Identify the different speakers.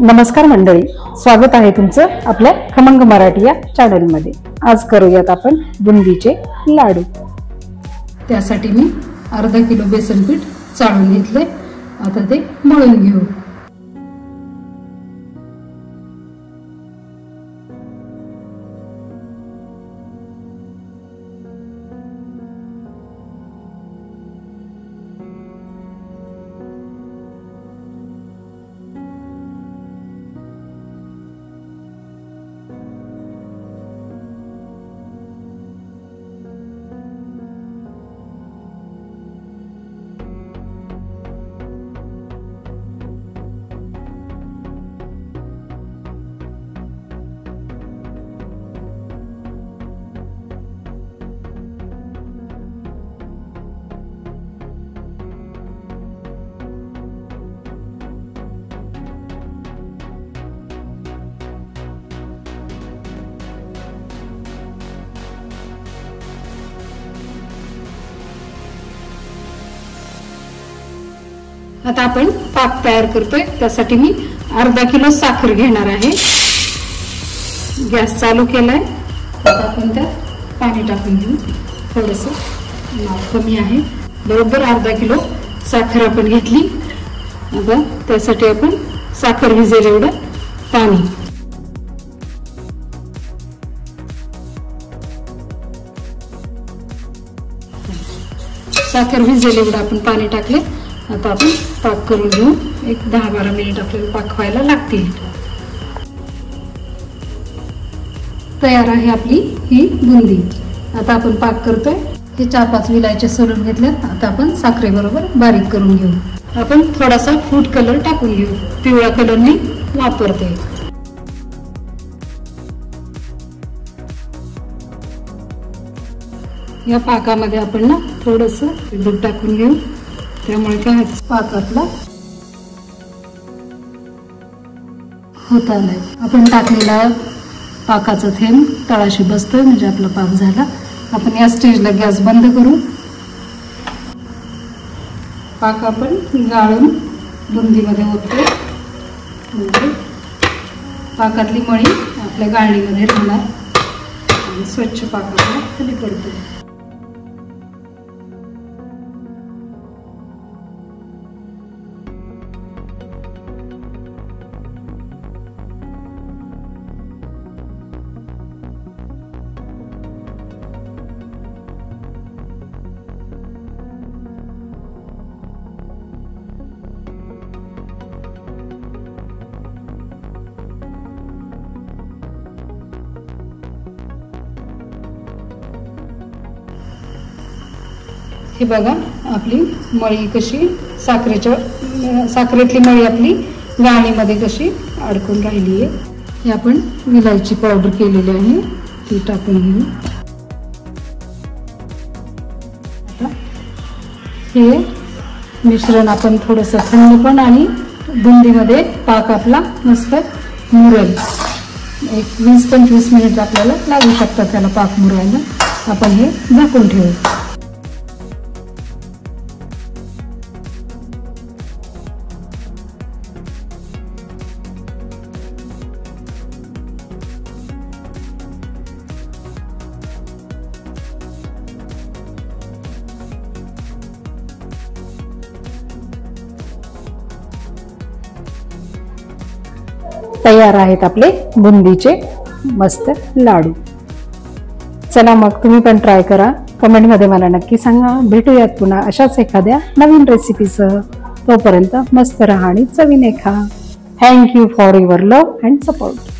Speaker 1: नमस्कार मंडळी, स्वागत आहे तुमचं आपल्या खमंग मराठी या चॅनलमध्ये। आज करूयात आपण बुंदीचे लाडू। त्यासाठी मी अर्धा किलो बेसन पीठ चाळून घेतले। आता ते मळून घेऊ। आता आपण पाक तयार करतोय। त्यासाठी मी अर्धा किलो साखर घेणार आहे। गॅस चालू केलाय। आता आपण त्यात पाणी टाकून घेऊ। थोडंसं माप कमी आहे। बरोबर अर्धा किलो साखर आपण घेतली। आता त्यासाठी आपण साखर भिजेल एवढं पाणी, साखर भिजेल एवढं आपण पाणी टाकले। आता आपण पाक करून घेऊ। एक 10-12 मिनिट आपल्याला पाक व्हायला लागतील। तयार आहे आपली ही बुंदी। आता आपण पाक करतोय। हे 4-5 विलायचे सोलून घेतल्यात। आता आपण साखरे बरोबर बारीक करून घेऊ। आपण थोडासा फूड कलर टाकून घेऊ। पिवळा कलर मी वापरते। या पाकामध्ये आपण ना थोडंसं दूध टाकून घेऊ। त्यामुळे काय पाक आपला होत आलाय। आपण टाकलेला पाकाचा थेंब तळाशी बसतोय, म्हणजे आपला पाक झाला। आपण या स्टेजला गॅस बंद करू। पाक आपण गाळून बुंदीमध्ये ओततो, म्हणजे पाकातली मळी आपल्या गाळणीमध्ये राहणार आणि स्वच्छ पाकाला खाली पडतो। हे बघा आपली मळी कशी साखरेतली मळी आपली गाळणीमध्ये कशी अडकून राहिली आहे। हे आपण विलायची पावडर केलेली आहे, ती टाकून घेऊ। हे मिश्रण आपण थोडंसं थंड पण आणि बुंदीमध्ये पाक आपला मस्त मुरेल। एक 20-25 मिनिट आपल्याला लागू शकतात त्याला पाक मुरायला। आपण हे झाकून ठेवू। तयार आहेत आपले बुंदीचे मस्त लाडू। चला मग तुम्ही पण ट्राय करा। कमेंटमध्ये मला नक्की सांगा। भेटूयात पुन्हा अशाच एखाद्या नवीन रेसिपीसह। तोपर्यंत मस्त राहा आणि चवीने खा। Thank you for your love and support.